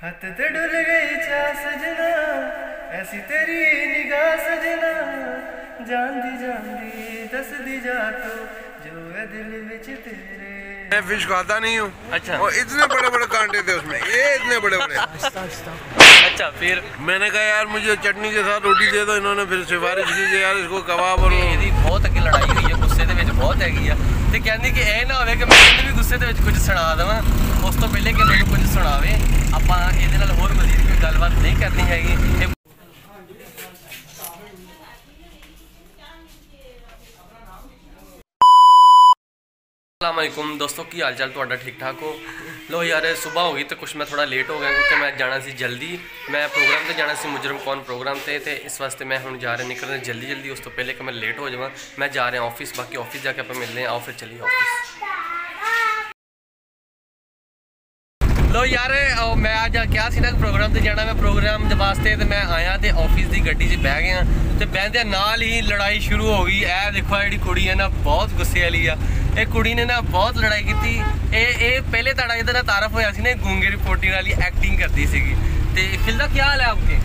हथ ते डुल गई चा सजना, ऐसी तेरी निगाह सजना, जानदी दस दी जा तो जो है दिल विच तेरे। मैं फिश खाता नहीं हूँ। अच्छा। और इतने बड़े बड़े कांटे थे उसमें, ये इतने बड़े बड़े। अच्छा, फिर मैंने कहा यार मुझे चटनी के साथ रोटी दे दो। इन्होंने फिर सिफारिश की कि यार इसको कबाब और ਇਹਦੀ ਬਹੁਤ ਅੱਗੇ ਲੜਾਈ ਹੋਈ ਹੈ, ਗੁੱਸੇ ਦੇ ਵਿੱਚ ਬਹੁਤ ਹੈਗੀ ਆ। ਤੇ ਕਹਿੰਦੀ ਕਿ ਇਹ ਨਾ ਹੋਵੇ ਕਿ ਮੈਂ ਇਹਨੂੰ ਵੀ ਗੁੱਸੇ ਦੇ ਵਿੱਚ ਕੁਝ ਸੁਣਾ ਦੇਵਾਂ, ਉਸ ਤੋਂ ਪਹਿਲੇ ਕਿ ਮੈਨੂੰ ਕੁਝ ਸੁਣਾਵੇ। ਆਪਾਂ ਇਹਦੇ ਨਾਲ ਹੋਰ ਮਜ਼ੀਦ ਕੋਈ ਗੱਲਬਾਤ ਨਹੀਂ ਕਰਨੀ ਹੈਗੀ। अस्सलामुअलैकुम दोस्तों, की हाल चाल तुहाडा ठीक ठाक हो? लो यार सुबह हो गई तो कुछ मैं थोड़ा लेट हो गया क्योंकि मैं जाना सी जल्दी। मैं प्रोग्राम से जाना सी मुजरम कौन प्रोग्राम से, इस वास्ते मैं हुण जा रहा निकलने जल्दी उस तो पहले कि मैं लेट हो जावां। मैं जा रहा ऑफिस, बाकी ऑफिस जाके आप मिलते हैं। आओ फिर चलिए ऑफिस। लो यार मैं अज क्या सी ना प्रोग्राम से जाना, मैं प्रोग्राम के वास्ते तो मैं आया तो ऑफिस की गड्डी च बह गया तो बहदे नाल ही लड़ाई शुरू हो गई। ए देखो जी कुड़ी है ना बहुत गुस्से वाली आ। ये कुड़ी ने ना बहुत लड़ाई की। ये पहले तुहाडा इहदा तारफ होया सी ना गूंगे रिपोर्टिंग वाली एक्टिंग करती सीगी। ते फिलदा क्या हाल है आपके?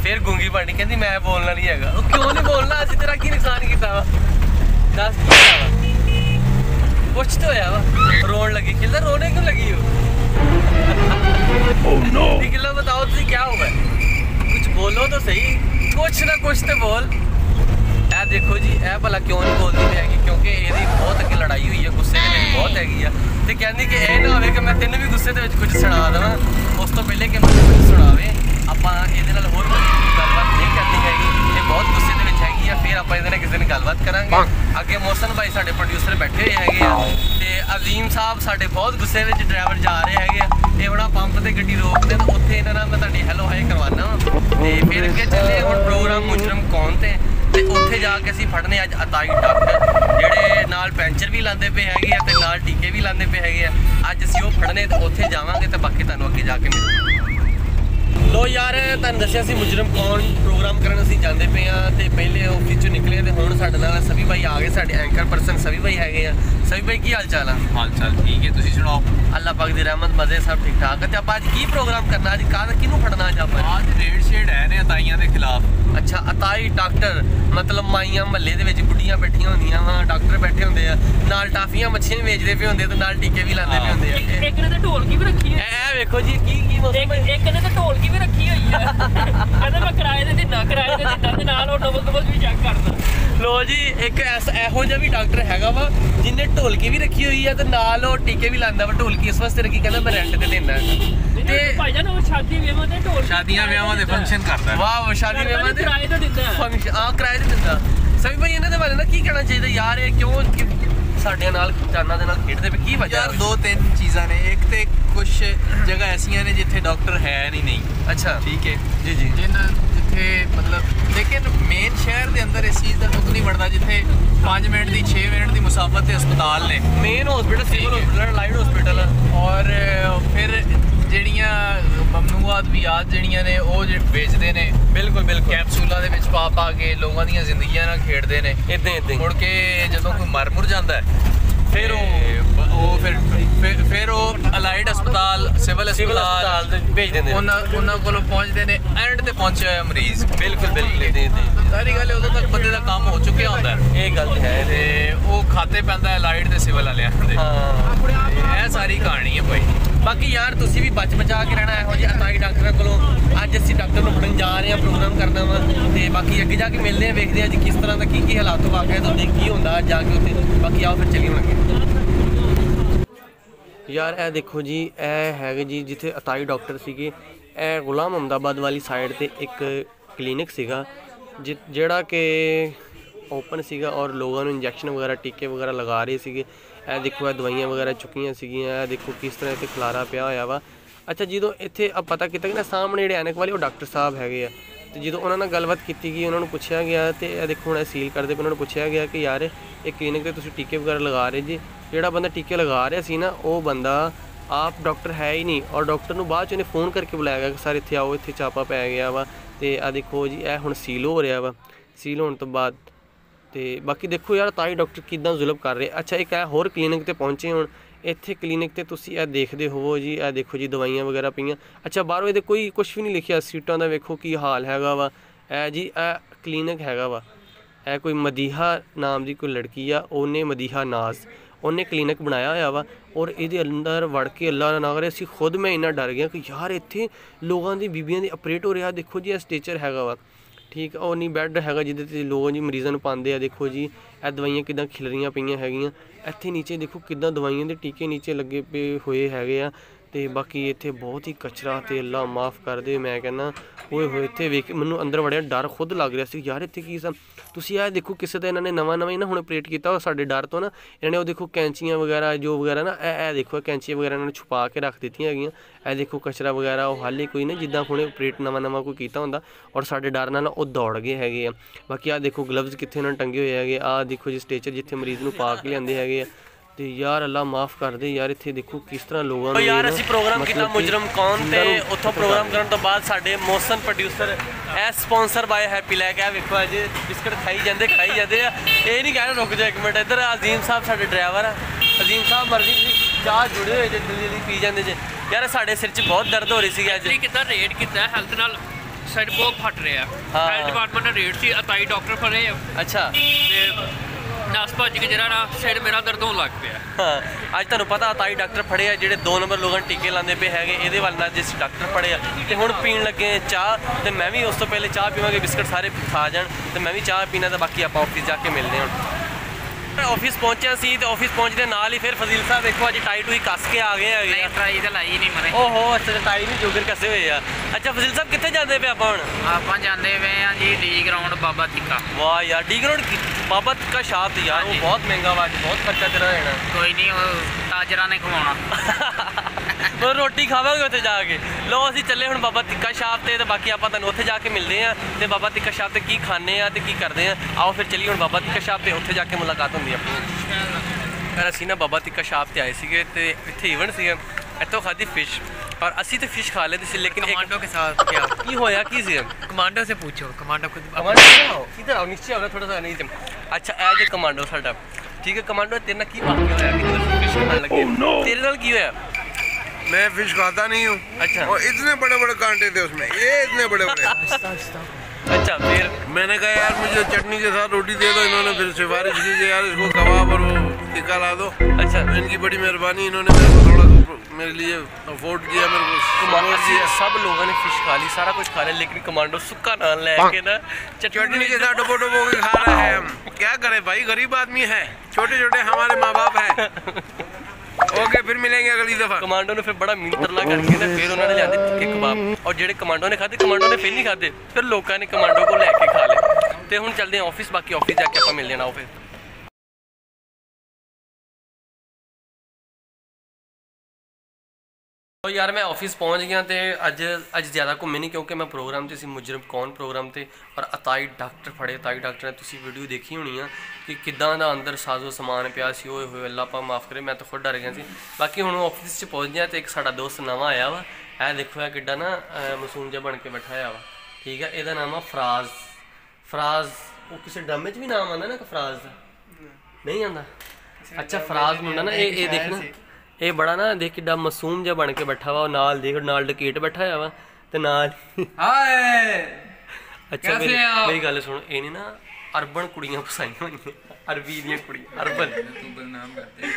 फिर गूंगी बनी कहती मैं बोलना नहीं हैगा। क्यों नहीं बोलना? असीं तेरा की नुकसान किया वा? दस की होया वा? कुछ तो होया वा, रोन लगी। खिलदा रोने क्यों लगी हो? oh, no. खिलदा बताओ तुसीं क्या हुआ है? कुछ बोलो तो सही, कुछ ना कुछ तो बोल। ए देखो जी ए भला क्यों नहीं बोलती हैगी, क्योंकि ये बहुत अगे लड़ाई हुई है, गुस्से में बहुत हैगी आ। तो कहती कि यह ना हो कि मैं तेन भी गुस्से के कुछ सुना देवां, उस तो पहले कि मैं कुछ सुनावे। आपां इहदे नाल होर गलबात नहीं करनी हैगी, ये बहुत गुस्से दे विच हैगी आ। फिर आपां इहदे नाल किसी दिन गलबात करांगे। अगे मोहसन भाई साडे प्रोड्यूसर बैठे हुए हैगे आ ते अजीम साहब साडे बहुत गुस्से विच ड्राइवर जा रहे हैगे आ। ये हुण पंप ते गड्डी रोकदे तो उत्थे इन्हां नाल मैं तुहाडी हैलो हाय करवाना ते फिर अगे चले हुण प्रोग्राम मुजरम कौन ते उत्थे जाके असीं फड़ने अज अताई डॉक्टर जिहड़े नाल पैंचर भी लांदे पे हैगे आ ते नाल टीके भी लांदे पे हैगे आ। अज असीं ओह फड़ने ते उत्थे जावांगे ते बाकी तुहानूं अगे जाके मिलांगे। लो यार तुहानूं दस्सिया सी मुजरम कौन प्रोग्राम करन असीं जांदे पे आ ते पहले ऑफिस चों निकले ते हुण साडे नाल सभी भाई आ गए। साडे एंकर पर्सन सभी भाई हैगे आ। सभी भाई की हाल चाल आ? हाल चाल ठीक है, तुसीं सुणाओ? अल्लाह पाक दी रहमत मजे सब ठीक ठाक है। ते आपां अज की प्रोग्राम करना? अज किहनूं फड़ना? अज आपां आज रेड शेड है ने अताइयां दे खिलाफ। अच्छा, अताई डॉक्टर मतलब माइयां महल्ले दे विच बुढ़ियां बैठियां होंदियां वा, डॉक्टर बैठे होंदे आ, नाल टाफियां मच्छियां बेचदे पे होंदे ते नाल टीके भी लांदे पे होंदे आ। एक ने तो ढोलकी भी रखी है। ए देखो जी की मौसम है। एक ने तो ढोलकी भी रखी हुई है। कहंदा मैं किराए ते दिंदा ते नाल ओ डबल भी चेक करदा। लो जी एक ऐसा एहो जिहा भी डॉक्टर हैगा वा जिन्ने ढोलकी भी रखी हुई है ते नाल ओ टीके भी लांदा वा। ढोलकी इस वास्ते रखी, कहंदा मैं रेंट ते देना है ते भाईजान वो शादी विआह ते ढोल शादियां विआहां दे फंक्शन करदा है। वाह, शादी विआह ते किराए ते दिंदा है फंक्शन। हां किराए ते दिंदा। सभी भाई इन्हां दे बारे ना की कहना चाहिए यार? ये क्यों ਸਾਡੇ ਨਾਲ ਜਾਨਾਂ ਦੇ ਨਾਲ ਖੇਡਦੇ ਪਏ? ਕੀ ਵਜ੍ਹਾ? यार दो तीन चीज़ां ने। एक तो कुछ जगह ऐसियां ने जिथे डॉक्टर है नहीं। अच्छा ठीक है जी जी। जिथे मतलब लेकिन मेन शहर के अंदर इस चीज़ का दुख नहीं बनता जिथे 5 मिनट की 6 मिनट की मुसाफत से अस्पताल ने। Main hospital civil hospital light hospital और फिर ਜਿਹੜੀਆਂ ਮਮਨੂਆਤ ਵਿਆਦ ਜਿਹੜੀਆਂ ਨੇ ਉਹ ਵੇਚਦੇ ਨੇ। ਬਿਲਕੁਲ ਬਿਲਕੁਲ ਕੈਪਸੂਲਾਂ ਦੇ ਵਿੱਚ ਪਾ ਕੇ ਲੋਕਾਂ ਦੀਆਂ ਜ਼ਿੰਦਗੀਆਂ ਨਾਲ ਖੇਡਦੇ ਨੇ। ਇਦਾਂ ਮੁੜ ਕੇ ਜਦੋਂ ਕੋਈ ਮਰ ਮੁਰ ਜਾਂਦਾ ਹੈ ਫਿਰ ਫਿਰ ਉਹ ਅਲਾਈਡ ਹਸਪਤਾਲ ਸਿਵਲ ਹਸਪਤਾਲ ਭੇਜ ਦਿੰਦੇ ਉਹਨਾਂ ਕੋਲੋਂ ਪਹੁੰਚਦੇ ਨੇ ਐਂਡ ਤੇ ਪਹੁੰਚਿਆ ਹੋਇਆ ਮਰੀਜ਼। ਬਿਲਕੁਲ ਬਿਲਕੁਲ ਸਾਰੀ ਗੱਲ ਉਦੋਂ ਤੱਕ ਬੰਦੇ ਦਾ ਕੰਮ ਹੋ ਚੁੱਕਿਆ ਹੁੰਦਾ। ਇਹ ਗੱਲ ਹੈ ਤੇ ਉਹ ਖਾਤੇ ਪੈਂਦਾ ਅਲਾਈਡ ਤੇ ਸਿਵਲ ਵਾਲਿਆਂ ਦੇ। ਹਾਂ ਇਹ ਸਾਰੀ ਕਹਾਣੀ ਹੈ ਭਾਈ। बाकी यार तुसी भी बच बचा के रहना है अताई डॉक्टर को। अज असीं डॉक्टर को फड़न जा रहे हैं, प्रोग्राम करना वा ते बाकी अगे जाके मिलते हैं, देखते हैं जी किस तरह का की हालात वाकई होंगे, की होंदा जाके उत्थे। बाकी आओ फिर चलिए अगे। यार ए देखो जी ए है जी जिथे अताई डॉक्टर सीगे। ए गुलाम अहमदाबाद वाली साइड ते एक क्लीनिक सीगा जिहड़ा कि ओपन सीगा और लोगों को इंजैक्शन वगैरह टीके वगैरह लगा रहे सीगे। ए देखो ए दवाइयां वगैरह चुकियां सीगियां। देखो किस तरह इत्थे खलारा पिया होया वा। अच्छा जो इत्थे पता किया कि ना सामने जिहड़े ऐनक वाले वो डॉक्टर साहब हैगे आ ते जो उन्होंने गलबात की गई उन्होंने पूछा गया तो यह देखो हुण सील करते पे उन्होंने पूछा गया कि यार ये क्लीनिक ते तुसीं टीके वगैरह लगा रहे जी। जिहड़ा बंदा टीके लगा रहा सी ना वो बंदा आप डॉक्टर है ही नहीं और डॉक्टर नूं बाद च उन्हें फ़ोन करके बुलाया गया कि सर इत्थे आओ, इत्थे छापा पै गया वा ते आ देखो जी यह हुण सील हो रहा वा। सील होने तो बाद तो बाकी देखो यार ताई डॉक्टर किदां जुल्म कर रहे। अच्छा एक है होर क्लीनिक ते पहुँचे हुण ਇੱਥੇ ਕਲੀਨਿਕ ਤੇ ਤੁਸੀਂ ਇਹ ਦੇਖਦੇ ਹੋਵੋ ਜੀ, ਇਹ ਦੇਖੋ ਜੀ ਦਵਾਈਆਂ ਵਗੈਰਾ ਪਈਆਂ। ਅੱਛਾ ਬਾਹਰੋਂ ਇਹਦੇ ਕੋਈ ਕੁਛ ਵੀ ਨਹੀਂ ਲਿਖਿਆ, ਸੀਟਾਂ ਦਾ ਵੇਖੋ ਕੀ ਹਾਲ ਹੈਗਾ ਵਾ। ਇਹ ਜੀ ਇਹ ਕਲੀਨਿਕ ਹੈਗਾ ਵਾ, ਇਹ ਕੋਈ ਮਦੀਹਾ ਨਾਮ ਦੀ ਕੋਈ ਲੜਕੀ ਆ, ਉਹਨੇ ਮਦੀਹਾ ਨਾਜ਼, ਉਹਨੇ ਕਲੀਨਿਕ ਬਣਾਇਆ ਹੋਇਆ ਵਾ। ਔਰ ਇਹਦੇ ਅੰਦਰ ਵੜ ਕੇ ਅੱਲਾ ਨਾ ਕਰੇ ਅਸੀਂ ਖੁਦ ਮੈਂ ਇੰਨਾ ਡਰ ਗਿਆ ਕਿ ਯਾਰ ਇੱਥੇ ਲੋਕਾਂ ਦੀ ਬੀਬੀਆਂ ਦੀ ਆਪਰੇਟ ਹੋ ਰਿਹਾ। ਦੇਖੋ ਜੀ ਇਹ ਸਟੇਚਰ ਹੈਗਾ ਵਾ, ਠੀਕ ਆ, ਉਹ ਨਹੀਂ ਬੈੱਡ ਹੈਗਾ ਜਿਹਦੇ 'ਤੇ ਲੋਕ ਜੀ ਮਰੀਜ਼ਾਂ ਨੂੰ ਪਾਉਂਦੇ ਆ। ਦੇਖੋ ਜੀ ਇਹ ਦਵਾਈਆਂ ਕਿੱਦਾਂ ਖਿਲਰੀਆਂ ਪਈਆਂ ਹੈਗੀਆਂ। ਇੱਥੇ ਨੀਚੇ ਦੇਖੋ ਕਿੱਦਾਂ ਦਵਾਈਆਂ ਦੇ ਟੀਕੇ ਨੀਚੇ ਲੱਗੇ ਪਏ ਹੋਏ ਹੈਗੇ ਆ। ਅਤੇ ਬਾਕੀ ਇੱਥੇ ਬਹੁਤ ਹੀ ਕਚਰਾ ਅਤੇ ਅੱਲਾ ਮਾफ़ ਕਰ ਦੇ, ਮੈਂ ਕਹਿੰਦਾ ਹੋਏ ਹੋਏ ਇੱਥੇ ਵੇਖ ਮੈਨੂੰ ਅੰਦਰ ਵੜਿਆ ਡਰ ਖੁਦ ਲੱਗ ਰਿਹਾ ਸੀ ਯਾਰ ਇੱਥੇ ਕੀ ਸਾ। ਤੁਸੀਂ ਇਹ ਦੇਖੋ ਕਿਸੇ ਦਾ ਇਹਨਾਂ ਨੇ ਨਵਾਂ ਹੀ ਨਾ ਹੁਣ ਆਪਰੇਟ ਕੀਤਾ ਸਾਡੇ ਡਰ ਤੋਂ ਨਾ, ਇਹਨਾਂ ਨੇ ਉਹ ਦੇਖੋ ਕੈਂਚੀਆਂ ਵਗੈਰਾ ਜੋ ਵਗੈਰਾ ਨਾ ਇਹ ਦੇਖੋ ਕੈਂਚੀਆਂ ਵਗੈਰਾ ਇਹਨਾਂ ਨੇ ਛੁਪਾ ਕੇ ਰੱਖ ਦਿੱਤੀਆਂ ਹੈਗੀਆਂ। ਇਹ ਦੇਖੋ ਕਚਰਾ ਵਗੈਰਾ ਉਹ ਹਾਲੇ ਕੋਈ ਨਾ ਜਿੱਦਾਂ ਹੁਣੇ ਆਪਰੇਟ ਨਵਾਂ ਕੋਈ ਕੀਤਾ ਹੁੰਦਾ, ਔਰ ਸਾਡੇ ਡਰ ਨਾਲ ਉਹ ਦੌੜ ਗਏ ਹੈਗੇ ਆ। ਬਾਕੀ ਆਹ ਦੇਖੋ ਗਲਵਜ਼ ਕਿੱਥੇ ਉਹਨਾਂ ਨੇ ਟੰਗੇ ਹੋਏ ਹੈਗੇ। ਆਹ ਦੇਖੋ ਜੀ ਸਟੇਚਰ ਜਿੱਥੇ ਮਰੀਜ਼ ਨੂੰ ਪਾ ਕੇ ਲਿਆਂਦੇ ਹੈਗੇ ਆ। ਤੇ ਯਾਰ ਅੱਲਾ ਮਾफ़ ਕਰ ਦੇ ਯਾਰ, ਇੱਥੇ ਦੇਖੋ ਕਿਸ ਤਰ੍ਹਾਂ ਲੋਕਾਂ ਨੂੰ ਯਾਰ ਅਸੀਂ ਪ੍ਰੋਗਰਾਮ ਕੀਤਾ ਮੁਜਰਮ ਕੌਣ, ਤੇ ਉੱਥੋਂ ਪ੍ਰੋਗਰਾਮ ਕਰਨ ਤੋਂ ਬਾਅਦ ਸਾਡੇ ਮੋਸ਼ਨ ਪ੍ਰੋਡਿਊਸਰ ਇਹ ਸਪਾਂਸਰ ਬਾਏ ਹੈਪੀ ਲੈ ਕੇ ਆ ਵੇਖੋ ਅੱਜ ਬਿਸਕਟ ਖਾਈ ਜਾਂਦੇ ਆ। ਇਹ ਨਹੀਂ ਕਹਿਣਾ ਰੁਕ ਜਾ ਇੱਕ ਮਿੰਟ। ਇੱਧਰ ਅਜ਼ੀਮ ਸਾਹਿਬ ਸਾਡੇ ਡਰਾਈਵਰ ਆ, ਅਜ਼ੀਮ ਸਾਹਿਬ ਮਰਜ਼ੀ ਤੁਸੀਂ ਚਾਹ ਜੁੜੇ ਹੋਏ ਜੇ ਜਲਦੀ ਪੀ ਜਾਂਦੇ ਜੇ। ਯਾਰ ਸਾਡੇ ਸਿਰ 'ਚ ਬਹੁਤ ਦਰਦ ਹੋ ਰਹੀ ਸੀ ਅੱਜ। ਕਿੱਦਾਂ ਰੇਟ ਕੀਤਾ ਹੈਲਥ ਨਾਲ ਸਾਈਡ ਬਹੁਤ ਫਟ ਰਿਹਾ। ਹੈਲਥ ਡਿਪਾਰਟਮੈਂਟ ਦਾ ਰੇਟ ਸੀ, ਅਤਾਈ ਡਾਕਟਰ ਫੜੇ। ਅੱਛਾ ਤੇ ਨਸ ਭੱਜ ਕੇ ਜਿਹੜਾ ਨਾ ਸਿਰ ਮੇਰਾ ਦਰਦ ਹੋਣ ਲੱਗ ਪਿਆ। ਅੱਜ ਤੁਹਾਨੂੰ ਪਤਾ ਅਤਾਈ ਡਾਕਟਰ ਫੜੇ ਆ ਜਿਹੜੇ 2 ਨੰਬਰ ਲੋਕਾਂ ਨੂੰ ਟੀਕੇ ਲਾਉਂਦੇ ਪਏ ਹੈਗੇ। ਇਹਦੇ ਵੱਲ ਨਾਲ ਜਿਸ ਡਾਕਟਰ ਫੜੇ ਆ ਤੇ ਹੁਣ ਪੀਣ ਲੱਗੇ ਚਾਹ, ਤੇ ਮੈਂ ਵੀ ਉਸ ਤੋਂ ਪਹਿਲੇ ਚਾਹ ਪੀਵਾਂਗੇ, ਬਿਸਕਟ ਸਾਰੇ ਖਾ ਜਾਣ ਤੇ ਮੈਂ ਵੀ ਚਾਹ ਪੀਣਾ। ਤਾਂ ਬਾਕੀ ਆਪਾਂ ਆਫਿਸ ਜਾ ਕੇ ਮਿਲਦੇ ਹਾਂ। ਆਫਿਸ ਪਹੁੰਚਿਆ ਸੀ ਤੇ ਆਫਿਸ ਪਹੁੰਚਦੇ ਨਾਲ ਹੀ ਫਿਰ ਫਜ਼ੀਲ ਸਾਹਿਬ ਦੇਖੋ ਅੱਜ ਟਾਈ ਟੂਈ ਕੱਸ ਕੇ ਆ ਗਏ ਹੈਗੇ। ਟਰਾਈ ਤਾਂ ਲਾਈ ਨਹੀਂ ਮਰੇ। ਓਹੋ ਅੱਛਾ ਟਾਈ ਨਹੀਂ ਜੋਗਰ ਕੱਸੇ ਹੋਏ ਆ। ਅੱਛਾ ਫਜ਼ੀਲ ਸਾਹਿਬ ਕਿੱਥੇ ਜਾਂਦੇ ਪਏ ਆਪਾਂ ਹੁਣ? ਆਪਾਂ ਜਾਂਦੇ ਪਏ ਆ ਜੀ ਡੀ ਗਰਾਊਂਡ ਬਾਬਾ ਤਿੱਕਾ। ਵਾਹ ਯਾਰ ਡੀ ਗਰਾਊਂਡ ਬਾਬਾ ਤਿੱਕਾ ਸ਼ਾਪ ਤੇ ਯਾਰ ਉਹ ਬਹੁਤ ਮਹਿੰਗਾ ਵਾ, ਬਹੁਤ ਖਰਚਾ ਤੇਰਾ ਰਹਿਣਾ। ਕੋਈ ਨਹੀਂ ਉਹ ਤਾਜਰਾਂ ਨੇ ਖਵਾਉਣਾ। ਉਹ ਰੋਟੀ ਖਾਵਾਂਗੇ ਉੱਥੇ ਜਾ ਕੇ। ਲਓ ਅਸੀਂ ਚੱਲੇ ਹੁਣ ਬਾਬਾ ਤਿੱਕਾ ਸ਼ਾਪ ਤੇ ਬਾਕੀ ਆਪਾਂ ਤੁਹਾਨੂੰ ਉੱਥੇ ਜਾ ਕੇ ਮਿਲਦੇ ਆ ਤੇ ਬਾਬਾ ਤਿੱਕਾ ਸ਼ਾਪ ਤੇ ਕੀ ਖਾਂਦੇ ਆ ਤੇ ਕੀ ਕਰਦੇ ਆ। ਆਓ ਫਿਰ ਚੱਲੀਏ ਹੁਣ ਬਾਬਾ ਤਿੱਕਾ ਸ਼ਾਪ ਤੇ, ਉੱਥੇ ਜਾ ਕੇ ਮੁਲਾਕਾਤ ਹੁੰਦੀ ਆਪਣੀ। ਯਾਰ ਅਸੀਂ ਨਾ ਬਾਬਾ ਤਿੱਕਾ ਸ਼ਾਪ ਤੇ ਆਏ ਸੀਗੇ ਤੇ ਇੱਥੇ ਇਵੈਂਟ ਸੀਗਾ, ਇੱਥੋਂ ਖਾਧੀ ਫਿਸ਼ और ਅਸੀਂ तो फिश खा लेते थे लेकिन कमांडो के साथ क्या की होया की सी कमांडो से पूछो, कमांडो खुद इधर आओ नीचे आओ थोड़ा सा नहीं। अच्छा ए जे कमांडो साडा ठीक है। कमांडो तेरे नाल की वाकया होया कि तू फिश खाने लगे? तेरे नाल की होया? मैं फिश खाता नहीं हूँ। अच्छा और इतने बड़े बड़े कांटे थे उसमें, ये इतने बड़े बड़े। अच्छा फिर मैंने कहा यार मुझे चटनी के साथ रोटी दे दो। इन्होंने फिर सिफारिश की कि यार इसको कबाब और वो टिक्का ला दो। अच्छा इनकी बड़ी मेहरबानी, इन्होंने मेरे को थोड़ा मेरे लिए अफोर्ड किया, मेरे को सब लोगों ने फिश खा ली, सारा कुछ खा लिया, लेकिन कमांडो सुक्का नान लेके ना चटनी के साथ डबो डबो के खा रहा है। हम क्या करें भाई, गरीब आदमी है, छोटे छोटे हमारे माँ बाप हैं। ओके फिर मिलेंगे अगली दफा। कमांडो ने फिर बड़ा मिंतरला करके ना फिर उन्होंने लिया टिक्के कबाब, और जेडे कमांडो ने खाते कमांडो ने फिर नहीं खाते, फिर लोगों ने कमांडो को लेके खा लिया। तो हुण चलते हैं ऑफिस, बाकी ऑफिस जाके आप मिल लेना ऑफिस। तो यार मैं ऑफिस पहुंच गया तो अज ज़्यादा घूमे नहीं क्योंकि मैं प्रोग्राम से मुजरम कौन प्रोग्राम से और अताई डॉक्टर फड़े। अताई डॉक्टर ने तुसी वीडियो देखी होनी है कि किदां दा अंदर साजो समान पिया सी। होए होए अल्लाह पा माफ़ करे, मैं तो खुद डर गया सी। बाकी हुण ऑफिस च पहुंच गया तो एक साडा दोस्त नवा आया वा, ए देखो है किड्डा ना मासूम जिहा बन के बैठा हुआ वा, ठीक है। इहदा नाम है फराज। फराज वो किसी ड्रामे च भी नाम आंदा ना फराज दा नहीं आंदा? अच्छा फराज मुंडा ना ये देखना ये बड़ा ना देख किड्डा मासूम जिहा बन के बैठा वा, नाल देख नाल डकैत बैठा हुआ वा ते नाल अच्छा मेरी गल सुन, ये नहीं ना अरबन कुड़ियां फसाइयां होई, अरबी दी कुड़ी अरबन तू बदनाम करते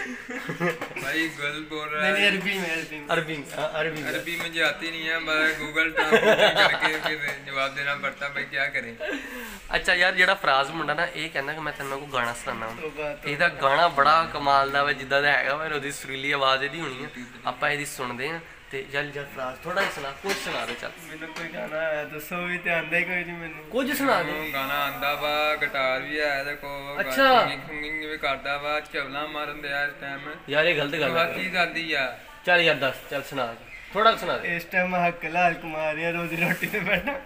भाई गल बोल रहा है। अरबी अरबी मुझे आती नहीं है, मैं गूगल ट्रांसलेट करके फिर जवाब देना पड़ता, भाई क्या करें। अच्छा यार जेड़ा फराज मुंडा ना ये कहना कि मैं तेन को गाना सुनाना, ਇਹਦਾ गाना बड़ा कमाल ਦਾ ਵਾ ਜਿੱਦਾਂ ਦਾ ਹੈਗਾ ਵਾ, ਉਹਦੀ ਸੁਰੀਲੀ ਆਵਾਜ਼ ਇਹਦੀ ਹੋਣੀ ਆ, ਆਪਾਂ ਇਹਦੀ ਸੁਣਦੇ ਆ ਤੇ ਚੱਲ ਜਦ ਫਰਾਜ਼ ਥੋੜਾ ਜਿਹਾ ਸੁਣਾ, ਕੁਝ ਸੁਣਾ ਦੇ ਚੱਲ। ਮੈਨੂੰ ਕੋਈ ਗਾਣਾ ਆਇਆ ਦੱਸੋ ਵੀ ਤੇ ਆਂਦਾ ਹੀ ਕੋਈ ਨਹੀਂ ਮੈਨੂੰ। ਕੁਝ ਸੁਣਾ ਦੇ। ਗਾਣਾ ਆਂਦਾ ਵਾ, ਗਿਟਾਰ ਵੀ ਹੈ ਇਹਦੇ ਕੋਲ, ਅੱਛਾ ਸਿੰਗਿੰਗ ਵੀ ਕਰਦਾ ਵਾ, ਝਵਲਾ ਮਾਰਨ ਦੇ ਆ ਇਸ ਟਾਈਮ। ਯਾਰ ਇਹ ਗਲਤ ਗੱਲ ਹੈ, ਹਰ ਚੀਜ਼ ਆਂਦੀ ਆ। ਚੱਲ ਯਾਰ ਦੱਸ, ਚੱਲ ਸੁਣਾ ਦੇ ਥੋੜਾ ਸੁਣਾ ਦੇ। ਇਸ ਟਾਈਮ ਹੱਕ ਲਾਲ ਕੁਮਾਰ ਆ, ਰੋਜ਼ੀ ਰੋਟੀ ਤੇ ਬੈਠਾ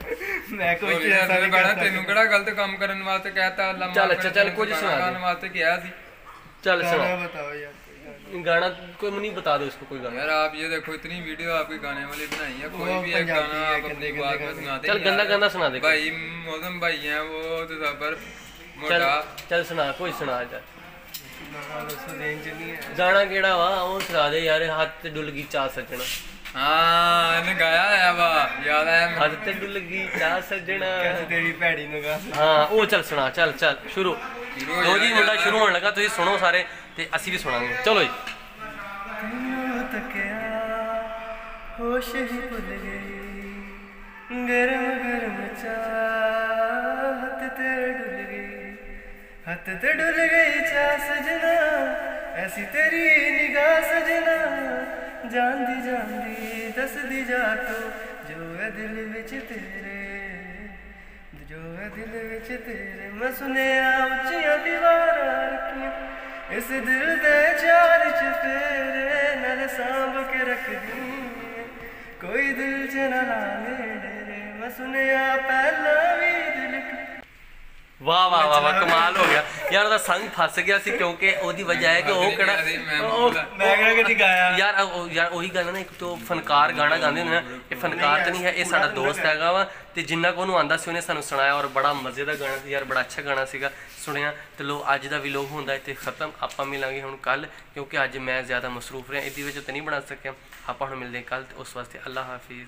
ਮੈਂ ਕੋਈ ਚੀਜ਼ ਨਹੀਂ ਗਾਣਾ ਤੈਨੂੰ ਕਿਹੜਾ ਗਲਤ ਕੰਮ ਕਰਨ ਵਾਸਤੇ ਕਹਿਤਾ ਅੱਲਾ ਮਾਫ ਚੱਲ ਅੱਛਾ ਚੱਲ ਕੁਝ ਸੁਣਾ ਦੇ। ਕਰਨ ਵਾਸਤੇ ਕਿਹਾ ਸੀ। ਚੱਲ सुना बताओ यार गाना कोई नहीं बता दो इसको कोई गाना। यार आप ये देखो इतनी वीडियो आपकी गाने वाली बनाई है, कोई भी एक गाना आप अपनी बात में सुनाते। चल गंदा गंदा सुना दे भाई मौसम भाई हैं वो तो सबर चल चल सुना कोई सुना जा। ਗਾਣਾ ਕਿਹੜਾ ਵਾ ਉਹ ਸੁਣਾ ਦੇ ਯਾਰ। ਹੱਥ ਤੇ ਡੁੱਲ ਗਈ ਚਾਹ ਸੱਜਣਾ। ਹਾਂ ਇਹਨੇ ਗਾਇਆ ਹੈ ਵਾ, ਯਾਦ ਆਇਆ ਮੈਨੂੰ। ਹੱਥ ਤੇ ਡੁੱਲ ਗਈ ਚਾਹ ਸੱਜਣਾ ਤੇਰੀ ਭੈੜੀ ਨੂੰ ਗਾ। ਹਾਂ ਉਹ ਚੱਲ ਸੁਣਾ, ਚੱਲ ਚੱਲ ਸ਼ੁਰੂ। ਲੋ ਜੀ ਮੁੰਡਾ ਸ਼ੁਰੂ ਹੋਣ ਲੱਗਾ, ਤੁਸੀਂ ਸੁਣੋ ਸਾਰੇ ਤੇ ਅਸੀਂ ਵੀ ਸੁਣਾਂਗੇ। ਚਲੋ ਜੀ। ਹੋਸ਼ ਹੀ ਭੁੱਲ ਗਈ, ਗਰਮ ਗਰਮ ਚਾਹ ਹੱਥ ਤੇ ਡੁੱਲ ਗਈ, ਹੱਥ ਤੇ ਡੁੱਲ ਗਈ ਚਾਹ ਸਜਣਾ, ਐਸੀ ਤੇਰੀ ਨਿਗਾਹ ਸਜਣਾ, ਜਾਂਦੀ ਜਾਂਦੀ ਦੱਸਦੀ ਜਾ ਤੂੰ ਜੋ ਹੈ ਦਿਲ ਵਿੱਚ ਤੇਰੇ, ਜੋ ਹੈ ਦਿਲ ਵਿੱਚ ਤੇਰੇ। ਮੈਂ ਸੁਣਿਆ ਉੱਚੀਆਂ ਦੀਵਾਰਾਂ ਰੱਖੀਆਂ ਇਸ ਦਿਲ ਦੇ ਚਾਰ ਚੁਫੇਰੇ, ਨਾਲ ਸਾਂਭ ਕੇ ਰੱਖਦੀ ਕੋਈ ਦਿਲ ਚ ਨਾ ਲਾਵੇ ਡੇਰੇ। ਮੈਂ ਸੁਣਿਆ ਪਹਿਲਾਂ ਵੀ ਦਿਲ। ਵਾਹ ਵਾਹ ਵਾਹ ਵਾਹ, ਕਮਾਲ ਹੋ ਗਿਆ ਯਾਰ। ਉਹਦਾ ਸੰਗ ਫਸ ਗਿਆ ਸੀ ਕਿਉਂਕਿ ਉਹਦੀ ਵਜ੍ਹਾ ਹੈ ਕਿ ਉਹ ਕਿਹੜਾ ਮੈਂ ਕਿਹੜਾ ਕਦੀ ਗਾਇਆ ਯਾਰ ਯਾਰ ਉਹੀ ਗੱਲ ਨਾ, ਇੱਕ ਤੋਂ ਫਨਕਾਰ ਗਾਣਾ ਗਾਉਂਦੇ ਹੁੰਦੇ ਨਾ, ਇਹ ਫਨਕਾਰ ਤਾਂ ਨਹੀਂ ਹੈ, ਇਹ ਸਾਡਾ ਦੋਸਤ ਹੈਗਾ ਵਾ ਤੇ ਜਿੰਨਾ ਕੁ ਉਹਨੂੰ ਆਉਂਦਾ ਸੀ ਉਹਨੇ ਸਾਨੂੰ ਸੁਣਾਇਆ ਔਰ ਬੜਾ ਮਜ਼ੇ ਦਾ ਗਾਣਾ ਸੀ ਯਾਰ, ਬੜਾ ਅੱਛਾ ਗਾਣਾ ਸੀਗਾ, ਸੁਣਿਆ। ਤੇ ਲੋ ਅੱਜ ਦਾ ਵਲੌਗ ਹੁੰਦਾ ਇੱਥੇ ਖਤਮ। ਆਪਾਂ ਮਿਲਾਂਗੇ ਹੁਣ ਕੱਲ ਕਿਉਂਕਿ ਅੱਜ ਮੈਂ ਜ਼ਿਆਦਾ ਮਸਰੂਫ ਰਿਹਾ, ਇਹਦੀ ਵਜ੍ਹਾ ਤੋਂ ਨਹੀਂ ਬਣਾ ਸਕਿਆ। ਆਪਾਂ ਹੁਣ ਮਿਲਦੇ ਕੱਲ ਤੇ ਉਸ ਵਾਸਤੇ ਅੱਲਾ ਹਾਫਿਜ਼।